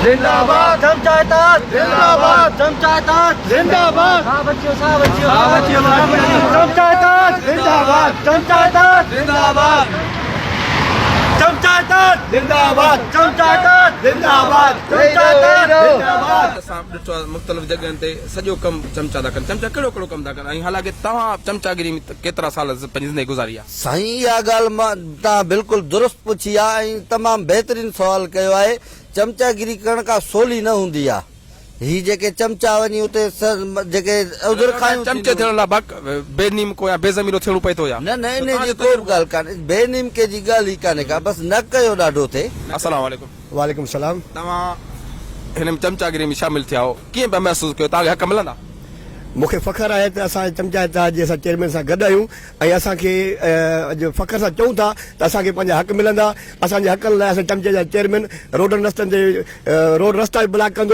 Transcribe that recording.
जिंदाबाद चमचायतात जिंदाबाद चमचायतात जिंदाबाद चमचायतात जिंदाबाद चमचायतात जिंदाबाद चमचायतात जिंदाबाद चमचायतात जिंदाबाद चमचायतात जिंदाबाद असां ॾिठो आहे मुख़्तलिफ़ जॻहियुनि ते सॼो कमु चमचा था कनि चमचा कहिड़ो कहिड़ो कमु था कनि ऐं हालांकि तव्हां चमचागिरी में केतिरा साल पंहिंजी ज़िंदगी गुज़ारी आहे साईं इहा ॻाल्हि मां तव्हां बिल्कुलु दुरुस्त पुछी आहे ऐं तमामु बहितरीनु सुवाल कयो आहे चमचागिरी करण खां सवली न हूंदी आहे ही जेके चमचा वञी उते जेके उधर खायूं चमचे थियण लाइ बेनीम को या बेज़मीरो थियणो पए थो या न न इन जी कोई बि ॻाल्हि कान्हे बेनिमके जी ॻाल्हि ई कान्हे का बसि न कयो ॾाढो थिए अस्सलाम वालेकुम वालेकुम सलाम तव्हां हिन में चमचागिरी में शामिल थिया हो कीअं पिया महसूसु कयो तव्हांखे हक़ मिलंदा मूंखे फ़ख्रु आहे त असां चमचायत जे असां चेयरमैन सां गॾु आहियूं ऐं असांखे अॼु फ़ख्रु सां चऊं था त असांखे पंहिंजा हक़ मिलंदा असांजे हक़नि लाइ असां चमचे जा चेयरमैन रोडनि रस्तनि ते रोड रस्ता बि ब्लॉक कंदो